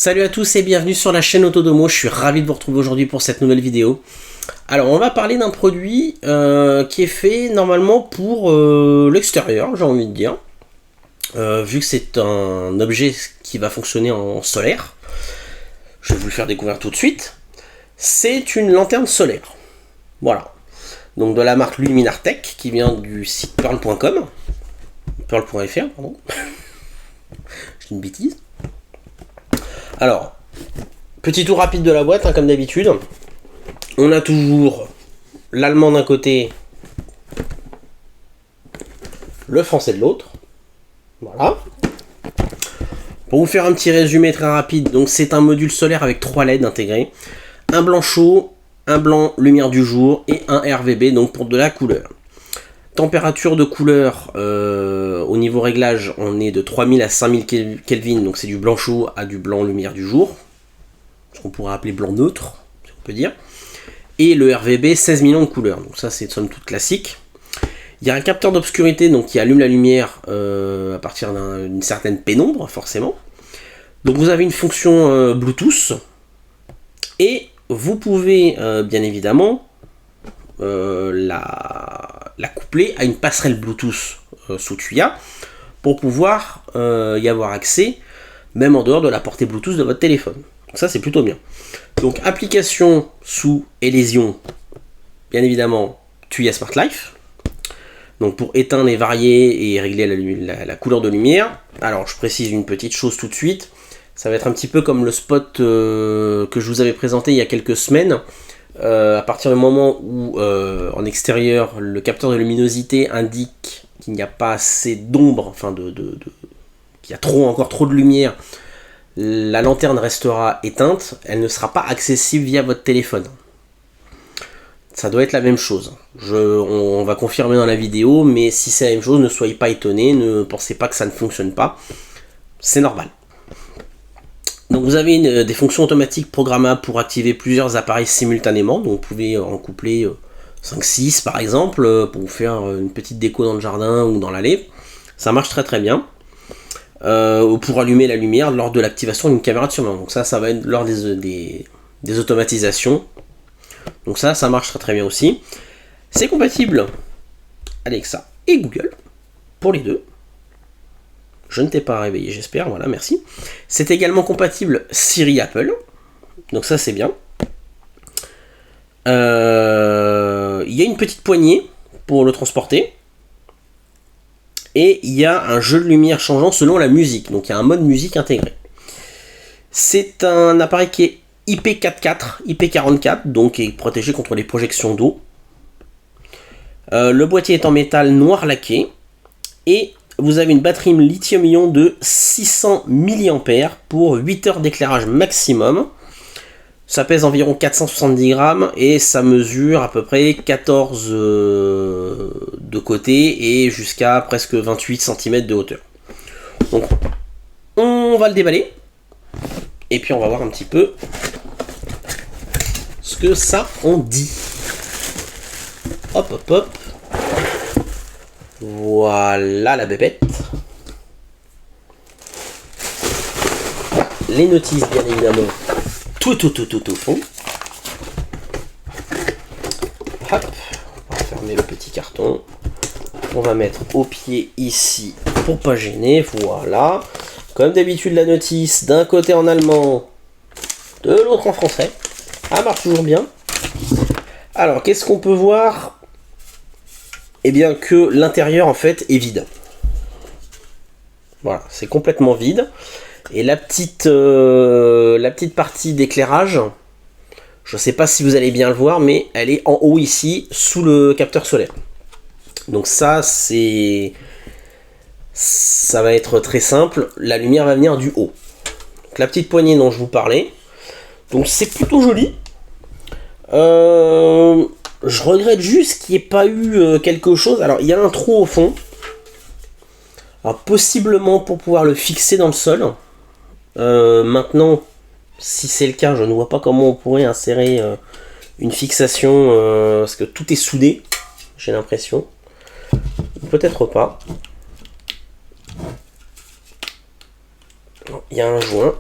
Salut à tous et bienvenue sur la chaîne Autodomo, je suis ravi de vous retrouver aujourd'hui pour cette nouvelle vidéo. Alors on va parler d'un produit qui est fait normalement pour l'extérieur, j'ai envie de dire. Vu que c'est un objet qui va fonctionner en solaire, je vais vous le faire découvrir tout de suite. C'est une lanterne solaire, voilà. Donc de la marque Luminartech qui vient du site pearl.com, pearl.fr pardon. J'ai une bêtise. Alors, petit tour rapide de la boîte, hein, comme d'habitude. On a toujours l'allemand d'un côté, le français de l'autre. Voilà. Pour vous faire un petit résumé très rapide, donc c'est un module solaire avec 3 LED intégrés. Un blanc chaud, un blanc lumière du jour et un RVB, donc pour de la couleur. Température de couleur, au niveau réglage, on est de 3000 à 5000 Kelvin, donc c'est du blanc chaud à du blanc lumière du jour. Ce qu'on pourrait appeler blanc neutre, si on peut dire. Et le RVB, 16 millions de couleurs, donc ça c'est somme toute classique. Il y a un capteur d'obscurité donc qui allume la lumière à partir d'une certaine pénombre, forcément. Donc vous avez une fonction Bluetooth, et vous pouvez bien évidemment la coupler à une passerelle Bluetooth sous tuyau pour pouvoir y avoir accès même en dehors de la portée Bluetooth de votre téléphone. Donc ça c'est plutôt bien. Donc application sous Elysion, bien évidemment Tuya Smart Life, donc pour éteindre et varier et régler la couleur de lumière. Alors je précise une petite chose tout de suite, ça va être un petit peu comme le spot que je vous avais présenté il y a quelques semaines. À partir du moment où en extérieur le capteur de luminosité indique qu'il n'y a pas assez d'ombre, enfin qu'il y a encore trop de lumière, la lanterne restera éteinte, elle ne sera pas accessible via votre téléphone. Ça doit être la même chose. On va confirmer dans la vidéo, mais si c'est la même chose, ne soyez pas étonnés, ne pensez pas que ça ne fonctionne pas, c'est normal. Donc vous avez des fonctions automatiques programmables pour activer plusieurs appareils simultanément, donc vous pouvez en coupler 5-6 par exemple, pour vous faire une petite déco dans le jardin ou dans l'allée. Ça marche très très bien. Pour allumer la lumière lors de l'activation d'une caméra de surveillance. Donc ça va être lors des automatisations. Donc ça marche très très bien aussi. C'est compatible Alexa et Google, pour les deux. Je ne t'ai pas réveillé, j'espère, voilà, merci. C'est également compatible Siri Apple, donc ça c'est bien. Il y a une petite poignée pour le transporter. Et il y a un jeu de lumière changeant selon la musique, donc il y a un mode musique intégré. C'est un appareil qui est IP44, donc qui est protégé contre les projections d'eau. Le boîtier est en métal noir laqué, et vous avez une batterie lithium-ion de 600 mAh pour 8 heures d'éclairage maximum. Ça pèse environ 470 grammes et ça mesure à peu près 14 de côté et jusqu'à presque 28 cm de hauteur. Donc on va le déballer et puis on va voir un petit peu ce que ça en dit. Hop hop hop. Voilà la bébête. Les notices bien évidemment. Tout au fond. Hop, on va fermer le petit carton. On va mettre au pied ici pour pas gêner. Voilà. Comme d'habitude la notice d'un côté en allemand, de l'autre en français. Ça marche toujours bien. Alors qu'est-ce qu'on peut voir? Eh bien que l'intérieur en fait est vide. Voilà, c'est complètement vide. Et la petite partie d'éclairage, je ne sais pas si vous allez bien le voir, mais elle est en haut ici, sous le capteur solaire. Donc ça va être très simple, la lumière va venir du haut. Donc, la petite poignée dont je vous parlais, donc c'est plutôt joli. Je regrette juste qu'il n'y ait pas eu quelque chose. Alors il y a un trou au fond, alors possiblement pour pouvoir le fixer dans le sol. Maintenant, si c'est le cas, je ne vois pas comment on pourrait insérer une fixation parce que tout est soudé, j'ai l'impression. Peut-être pas. Il y a un joint.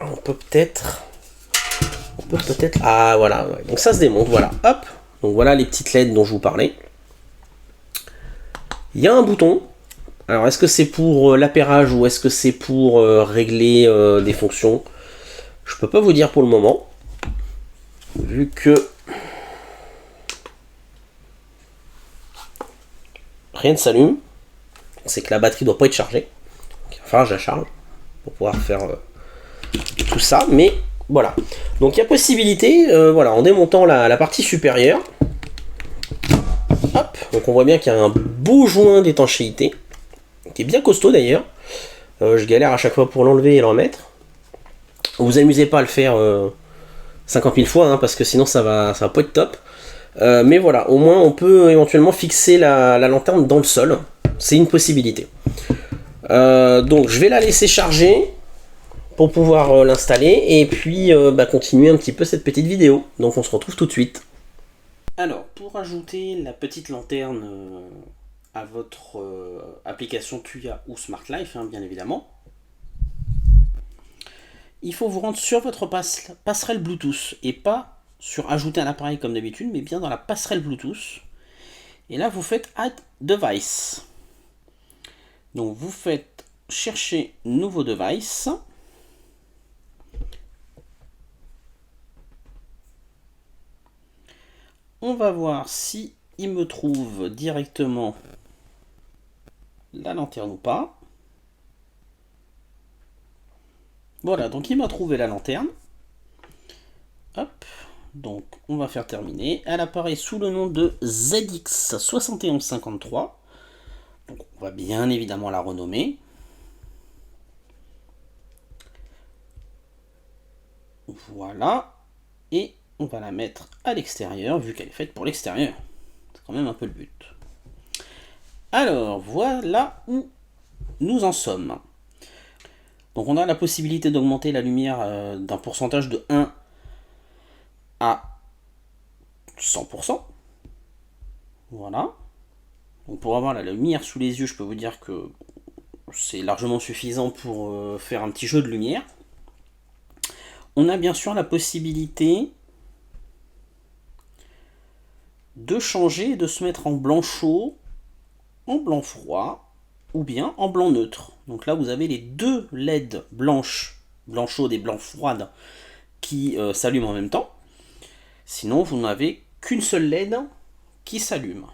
On peut peut-être... Ah voilà, ouais. Donc ça se démonte, voilà. Hop. Donc voilà les petites LED dont je vous parlais. Il y a un bouton. Alors est-ce que c'est pour l'appairage ou est-ce que c'est pour régler des fonctions? Je peux pas vous dire pour le moment. Vu que rien ne s'allume. C'est que la batterie doit pas être chargée. Donc, il va falloir que je la charge pour pouvoir faire tout ça. Mais voilà. Donc il y a possibilité, voilà, en démontant la partie supérieure. Hop. Donc on voit bien qu'il y a un beau joint d'étanchéité. Qui est bien costaud d'ailleurs. Je galère à chaque fois pour l'enlever et le remettre. Vous amusez pas à le faire 50 000 fois, hein, parce que sinon ça va pas être top. Mais voilà, au moins on peut éventuellement fixer la lanterne dans le sol. C'est une possibilité. Donc je vais la laisser charger pour pouvoir l'installer et puis continuer un petit peu cette petite vidéo. Donc on se retrouve tout de suite. Alors, pour ajouter la petite lanterne à votre application Tuya ou Smart Life, hein, bien évidemment, il faut vous rendre sur votre passerelle Bluetooth et pas sur ajouter un appareil comme d'habitude, mais bien dans la passerelle Bluetooth. Et là, vous faites Add Device. Donc, vous faites chercher nouveau device. On va voir si il me trouve directement la lanterne ou pas. Voilà, donc il m'a trouvé la lanterne. Hop, donc on va faire terminer. Elle apparaît sous le nom de ZX7153. Donc on va bien évidemment la renommer. Voilà. Et on va la mettre à l'extérieur, vu qu'elle est faite pour l'extérieur. C'est quand même un peu le but. Alors, voilà où nous en sommes. Donc on a la possibilité d'augmenter la lumière d'un pourcentage de 1 à 100%. Voilà. Donc pour avoir la lumière sous les yeux, je peux vous dire que c'est largement suffisant pour faire un petit jeu de lumière. On a bien sûr la possibilité de changer et de se mettre en blanc chaud, en blanc froid, ou bien en blanc neutre. Donc là, vous avez les deux LED blanches, blanc chaude et blanc froide, qui s'allument en même temps. Sinon, vous n'avez qu'une seule LED qui s'allume.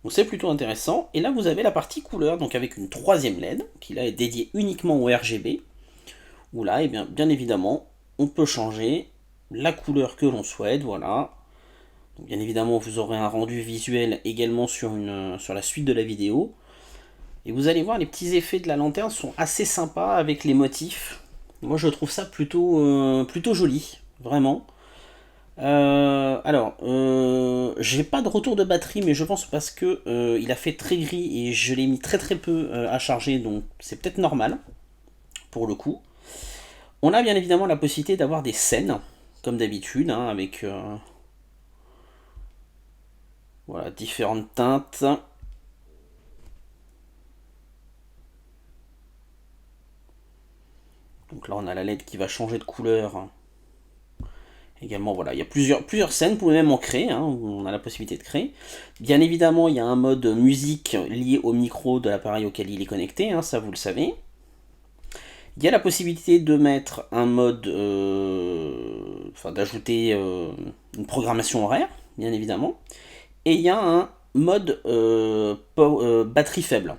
Donc c'est plutôt intéressant. Et là, vous avez la partie couleur, donc avec une troisième LED, qui là est dédiée uniquement au RGB, où là, eh bien évidemment, on peut changer la couleur que l'on souhaite, voilà. Donc, bien évidemment, vous aurez un rendu visuel également sur la suite de la vidéo. Et vous allez voir, les petits effets de la lanterne sont assez sympas avec les motifs. Moi, je trouve ça plutôt joli, vraiment. Alors, j'ai pas de retour de batterie, mais je pense parce que il a fait très gris et je l'ai mis très peu à charger, donc c'est peut-être normal, pour le coup. On a bien évidemment la possibilité d'avoir des scènes, comme d'habitude, hein, avec voilà, différentes teintes. Donc là, on a la LED qui va changer de couleur. Également, voilà, il y a plusieurs scènes, vous pouvez même en créer, hein, on a la possibilité de créer. Bien évidemment, il y a un mode musique lié au micro de l'appareil auquel il est connecté, hein, ça vous le savez. Il y a la possibilité de mettre un mode, d'ajouter une programmation horaire, bien évidemment. Et il y a un mode batterie faible.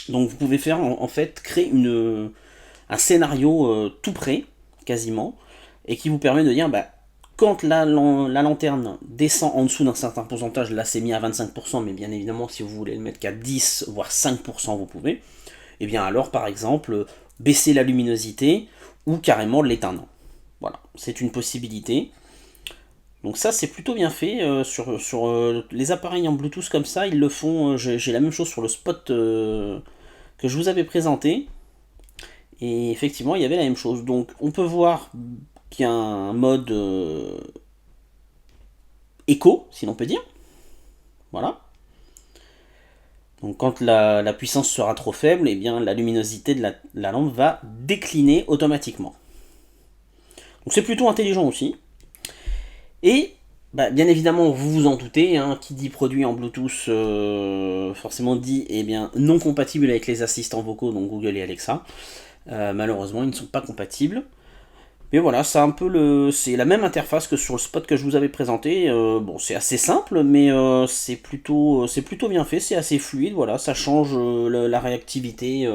Donc vous pouvez faire en fait créer un scénario tout prêt, quasiment, et qui vous permet de dire, quand la lanterne descend en dessous d'un certain pourcentage, là c'est mis à 25%, mais bien évidemment si vous voulez le mettre qu'à 10 voire 5% vous pouvez, et bien alors par exemple baisser la luminosité ou carrément l'éteindre. Voilà, c'est une possibilité. Donc ça c'est plutôt bien fait, sur les appareils en Bluetooth comme ça, ils le font, j'ai la même chose sur le spot que je vous avais présenté, et effectivement il y avait la même chose. Donc on peut voir qu'il y a un mode écho, si l'on peut dire. Voilà. Donc quand la puissance sera trop faible, eh bien la luminosité de la lampe va décliner automatiquement. Donc c'est plutôt intelligent aussi. Et bah, bien évidemment, vous vous en doutez, hein, qui dit produit en Bluetooth forcément dit eh bien, non compatible avec les assistants vocaux, donc Google et Alexa. Malheureusement, ils ne sont pas compatibles. Mais voilà, c'est la même interface que sur le spot que je vous avais présenté. Bon, c'est assez simple, mais c'est plutôt bien fait, c'est assez fluide. Voilà, ça change la réactivité.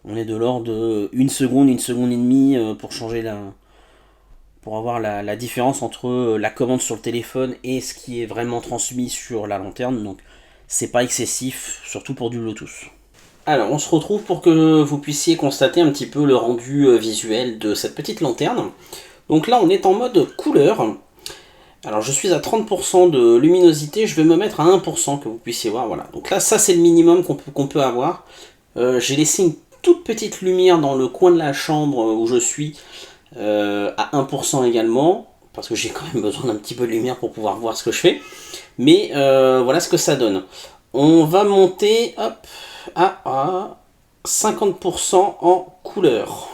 On est de l'ordre de 1 seconde et demie pour avoir la différence entre la commande sur le téléphone et ce qui est vraiment transmis sur la lanterne. Donc, c'est pas excessif, surtout pour du Bluetooth. Alors, on se retrouve pour que vous puissiez constater un petit peu le rendu visuel de cette petite lanterne. Donc là, on est en mode couleur. Alors, je suis à 30% de luminosité, je vais me mettre à 1% que vous puissiez voir. Voilà. Donc là, ça, c'est le minimum qu'on peut avoir. J'ai laissé une toute petite lumière dans le coin de la chambre où je suis, à 1% également, parce que j'ai quand même besoin d'un petit peu de lumière pour pouvoir voir ce que je fais. Mais voilà ce que ça donne. On va monter, hop, à 50% en couleur.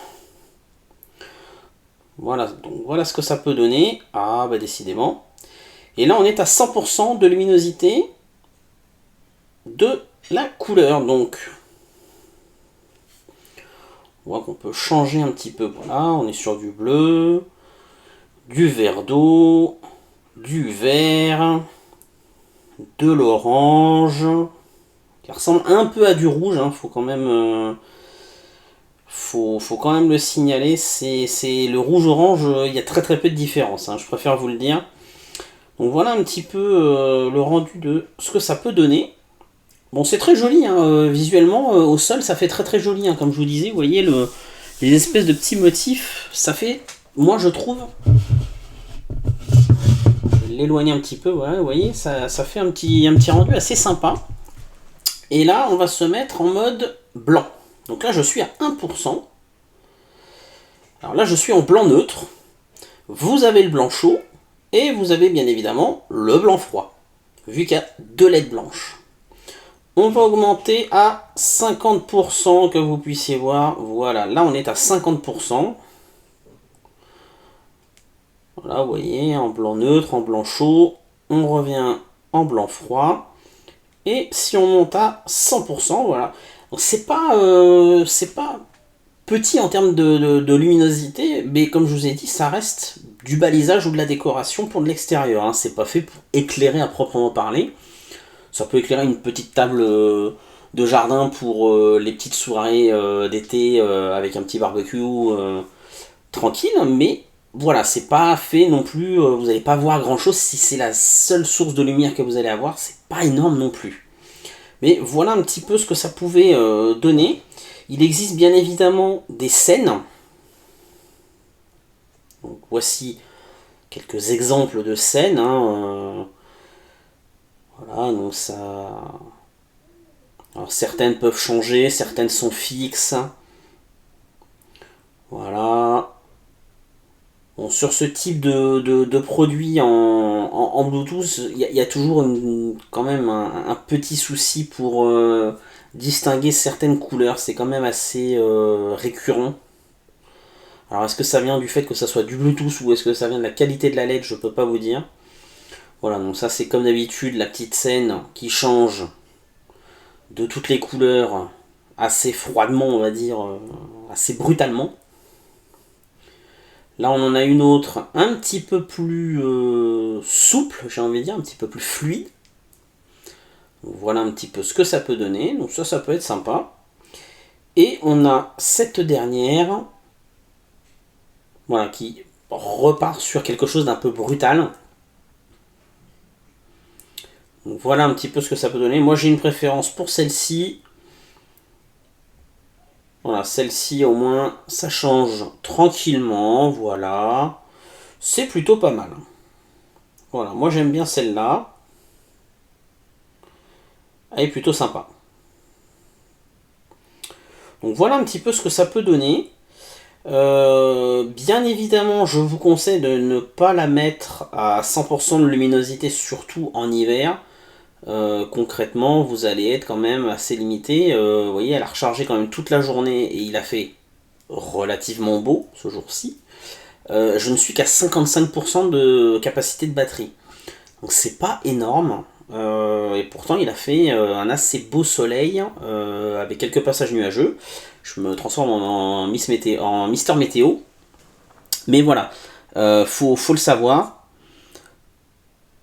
Voilà, donc voilà ce que ça peut donner. Ah bah décidément. Et là on est à 100% de luminosité de la couleur. Donc on voit qu'on peut changer un petit peu. Voilà, on est sur du bleu, du vert d'eau, du vert, de l'orange, qui ressemble un peu à du rouge, hein, faut quand même le signaler, c'est le rouge-orange, il y a très très peu de différence, hein, je préfère vous le dire. Donc voilà un petit peu le rendu de ce que ça peut donner. Bon, c'est très joli, hein, visuellement, au sol, ça fait très très joli, hein, comme je vous disais, vous voyez les espèces de petits motifs, ça fait, moi je trouve, je vais l'éloigner un petit peu, voilà, vous voyez, ça fait un petit rendu assez sympa. Et là, on va se mettre en mode blanc. Donc là, je suis à 1%. Alors là, je suis en blanc neutre. Vous avez le blanc chaud. Et vous avez bien évidemment le blanc froid. Vu qu'il y a 2 LED blanches. On va augmenter à 50% que vous puissiez voir. Voilà, là on est à 50%. Voilà, vous voyez, en blanc neutre, en blanc chaud. On revient en blanc froid. Et si on monte à 100%, voilà. C'est pas petit en termes de luminosité, mais comme je vous ai dit, ça reste du balisage ou de la décoration pour de l'extérieur. Hein. C'est pas fait pour éclairer à proprement parler. Ça peut éclairer une petite table de jardin pour les petites soirées d'été avec un petit barbecue tranquille, mais voilà, c'est pas fait non plus, vous n'allez pas voir grand chose si c'est la seule source de lumière que vous allez avoir, c'est pas énorme non plus. Mais voilà un petit peu ce que ça pouvait donner. Il existe bien évidemment des scènes. Donc, voici quelques exemples de scènes. Hein, voilà, donc ça. Alors, certaines peuvent changer, certaines sont fixes. Voilà. Bon, sur ce type de produit en Bluetooth, il y a toujours quand même un petit souci pour distinguer certaines couleurs. C'est quand même assez récurrent. Alors est-ce que ça vient du fait que ça soit du Bluetooth ou est-ce que ça vient de la qualité de la LED? Je peux pas vous dire. Voilà, donc ça c'est comme d'habitude la petite scène qui change de toutes les couleurs assez froidement, on va dire, assez brutalement. Là, on en a une autre un petit peu plus souple, j'ai envie de dire, un petit peu plus fluide. Donc, voilà un petit peu ce que ça peut donner. Donc ça peut être sympa. Et on a cette dernière, voilà, qui repart sur quelque chose d'un peu brutal. Donc, voilà un petit peu ce que ça peut donner. Moi, j'ai une préférence pour celle-ci. Voilà, celle-ci au moins, ça change tranquillement, voilà. C'est plutôt pas mal. Voilà, moi j'aime bien celle-là. Elle est plutôt sympa. Donc voilà un petit peu ce que ça peut donner. Bien évidemment, je vous conseille de ne pas la mettre à 100% de luminosité, surtout en hiver. concrètement, vous allez être quand même assez limité. Vous voyez, elle a rechargé quand même toute la journée et il a fait relativement beau ce jour-ci. Je ne suis qu'à 55% de capacité de batterie. Donc c'est pas énorme. Et pourtant il a fait un assez beau soleil avec quelques passages nuageux. Je me transforme en Mister Météo. Mais voilà, faut le savoir.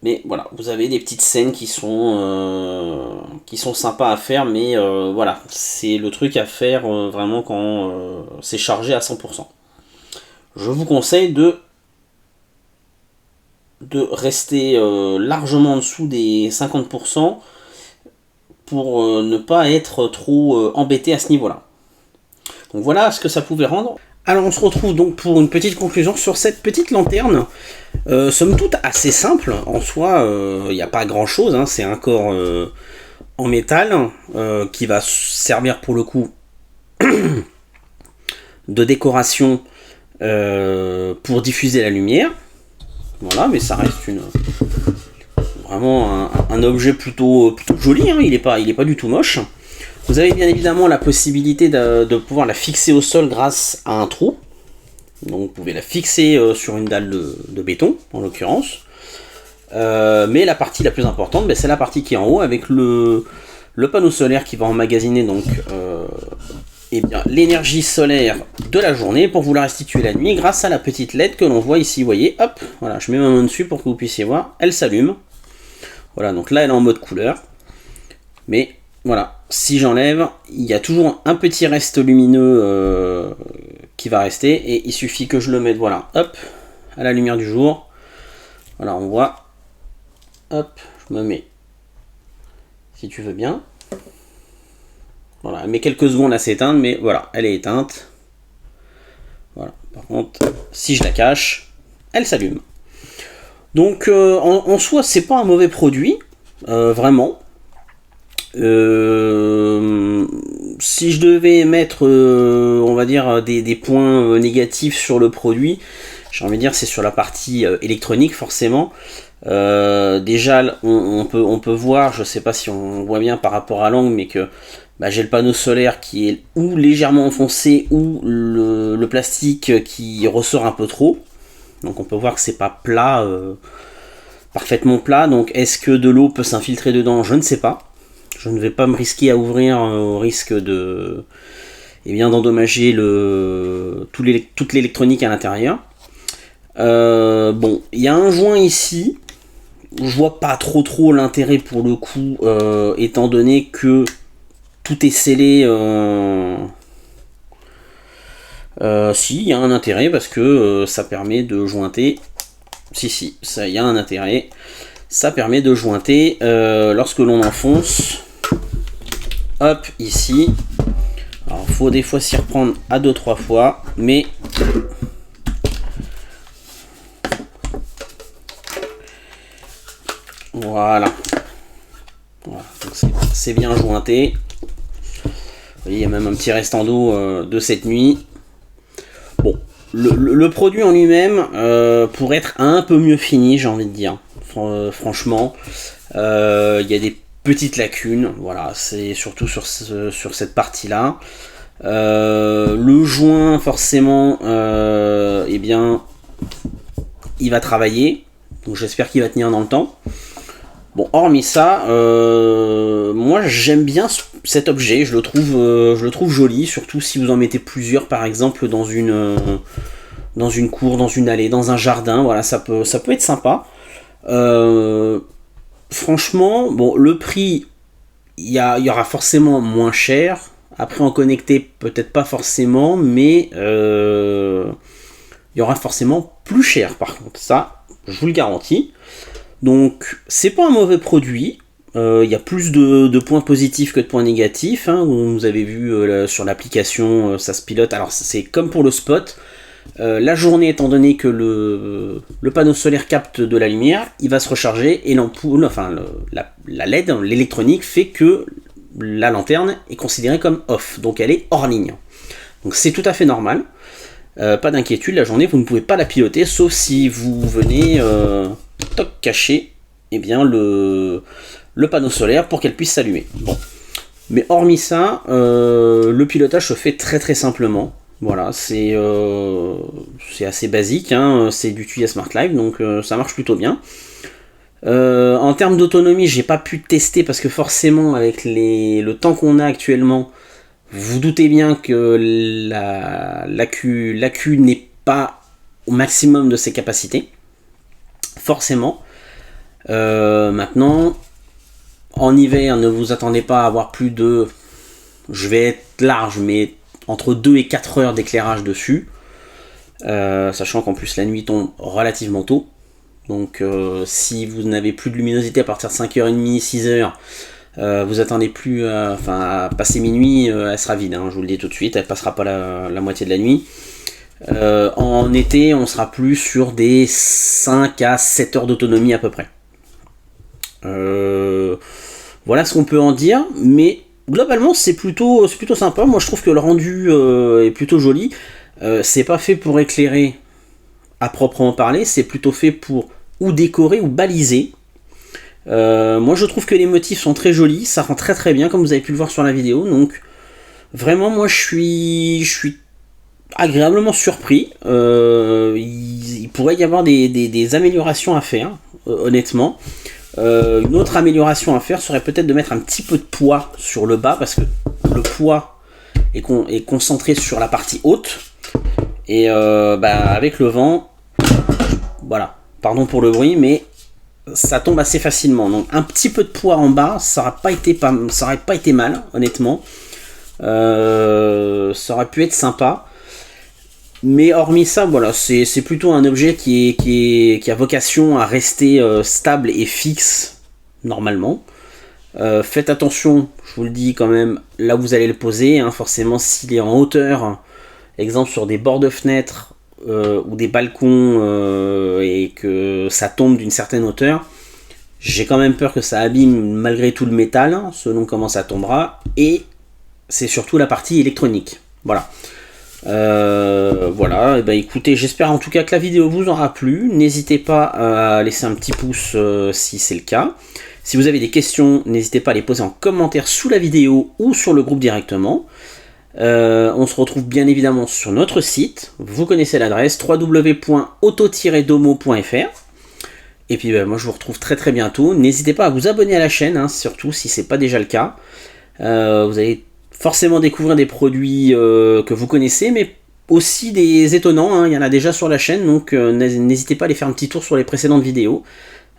Mais voilà, vous avez des petites scènes qui sont sympas à faire, mais voilà, c'est le truc à faire vraiment quand c'est chargé à 100%. Je vous conseille de rester largement en dessous des 50% pour ne pas être trop embêté à ce niveau-là. Donc voilà ce que ça pouvait rendre. Alors on se retrouve donc pour une petite conclusion sur cette petite lanterne. Somme toute assez simple, en soi il n'y a pas grand chose, hein. C'est un corps en métal qui va servir pour le coup de décoration pour diffuser la lumière. Voilà, mais ça reste vraiment un objet plutôt joli, hein. Il est pas du tout moche. Vous avez bien évidemment la possibilité de pouvoir la fixer au sol grâce à un trou. Donc vous pouvez la fixer sur une dalle de béton, en l'occurrence. Mais la partie la plus importante, c'est la partie qui est en haut, avec le panneau solaire qui va emmagasiner donc l'énergie solaire de la journée pour vous la restituer la nuit grâce à la petite LED que l'on voit ici. Vous voyez, hop, voilà, je mets ma main dessus pour que vous puissiez voir, elle s'allume. Voilà, donc là elle est en mode couleur. Mais voilà, si j'enlève, il y a toujours un petit reste lumineux qui va rester, et il suffit que je le mette, voilà, hop, à la lumière du jour. Voilà, on voit, hop, je me mets, si tu veux bien. Voilà, elle met quelques secondes à s'éteindre, mais voilà, elle est éteinte. Voilà, par contre, si je la cache, elle s'allume. Donc, en soi, c'est pas un mauvais produit, vraiment. Si je devais mettre, on va dire, des points négatifs sur le produit, j'ai envie de dire c'est sur la partie électronique forcément. Déjà on peut voir, je sais pas si on voit bien par rapport à l'angle, mais que j'ai le panneau solaire qui est ou légèrement enfoncé ou le plastique qui ressort un peu trop. Donc on peut voir que c'est pas plat, parfaitement plat. Donc est-ce que de l'eau peut s'infiltrer dedans? Je ne sais pas. Je ne vais pas me risquer à ouvrir au risque d'endommager toute l'électronique à l'intérieur. Bon, il y a un joint ici. Je vois pas trop l'intérêt pour le coup, étant donné que tout est scellé. Si, il y a un intérêt parce que ça permet de jointer. Si, ça, il y a un intérêt. Ça permet de jointer lorsque l'on enfonce. Hop, ici. Alors, il faut des fois s'y reprendre à 2-3 fois, mais voilà. Donc c'est bien jointé. Vous voyez, il y a même un petit restant d'eau de cette nuit. Bon, le produit en lui-même, pour être un peu mieux fini, j'ai envie de dire, franchement, il y a des petites lacunes, voilà, c'est surtout sur cette partie-là. Le joint, forcément, il va travailler, donc j'espère qu'il va tenir dans le temps. Bon, hormis ça, moi j'aime bien cet objet, je le trouve joli, surtout si vous en mettez plusieurs, par exemple dans une cour, dans une allée, dans un jardin, voilà, ça peut être sympa. Franchement, bon, le prix, il y aura forcément moins cher. Après, en connecté, peut-être pas forcément, mais il y aura forcément plus cher, par contre. Ça, je vous le garantis. Donc, c'est pas un mauvais produit. Il y a plus de points positifs que de points négatifs. Hein. Vous avez vu sur l'application, ça se pilote. Alors, c'est comme pour le spot. La journée, étant donné que le panneau solaire capte de la lumière, il va se recharger et l'ampoule, enfin la LED, l'électronique, fait que la lanterne est considérée comme off, donc elle est hors ligne. Donc c'est tout à fait normal. Pas d'inquiétude, la journée vous ne pouvez pas la piloter, sauf si vous venez cacher le le panneau solaire pour qu'elle puisse s'allumer. Bon. Mais hormis ça, le pilotage se fait très très simplement. Voilà, c'est assez basique, hein, c'est du Tuya Smart Live, donc ça marche plutôt bien. En termes d'autonomie, j'ai pas pu tester parce que forcément, avec le temps qu'on a actuellement, vous doutez bien que l'Accu n'est pas au maximum de ses capacités. Forcément. Maintenant, en hiver, ne vous attendez pas à avoir plus de... Je vais être large, mais entre 2 et 4 heures d'éclairage dessus. Sachant qu'en plus la nuit tombe relativement tôt. Donc si vous n'avez plus de luminosité à partir de 5h30, 6h, vous attendez plus à passer minuit, elle sera vide, hein, je vous le dis tout de suite, elle passera pas la moitié de la nuit. En été, on sera plus sur des 5 à 7 heures d'autonomie à peu près. Voilà ce qu'on peut en dire, mais globalement c'est plutôt sympa. Moi je trouve que le rendu est plutôt joli. C'est pas fait pour éclairer à proprement parler, c'est plutôt fait pour ou décorer ou baliser. Moi je trouve que les motifs sont très jolis, ça rend très très bien comme vous avez pu le voir sur la vidéo, donc vraiment moi je suis agréablement surpris. Il pourrait y avoir des améliorations à faire, honnêtement. Une autre amélioration à faire serait peut-être de mettre un petit peu de poids sur le bas, parce que le poids est concentré sur la partie haute, et avec le vent, voilà, pardon pour le bruit, mais ça tombe assez facilement. Donc un petit peu de poids en bas, ça aurait pas été mal, honnêtement. Ça aurait pu être sympa. Mais hormis ça, voilà, c'est plutôt un objet qui a vocation à rester stable et fixe, normalement. Faites attention, je vous le dis quand même, là où vous allez le poser, hein, forcément s'il est en hauteur, exemple sur des bords de fenêtres ou des balcons, et que ça tombe d'une certaine hauteur, j'ai quand même peur que ça abîme malgré tout le métal, selon comment ça tombera, et c'est surtout la partie électronique. Voilà. Voilà, et ben écoutez, j'espère en tout cas que la vidéo vous aura plu. N'hésitez pas à laisser un petit pouce si c'est le cas. Si vous avez des questions, n'hésitez pas à les poser en commentaire sous la vidéo ou sur le groupe directement. On se retrouve bien évidemment sur notre site. Vous connaissez l'adresse www.auto-domo.fr. Et puis moi je vous retrouve très très bientôt. N'hésitez pas à vous abonner à la chaîne, hein, surtout si c'est pas déjà le cas. Vous allez forcément découvrir des produits que vous connaissez, mais aussi des étonnants, hein. Il y en a déjà sur la chaîne, donc n'hésitez pas à aller faire un petit tour sur les précédentes vidéos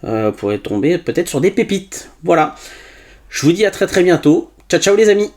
pour tomber peut-être sur des pépites. Voilà, je vous dis à très très bientôt. Ciao ciao les amis.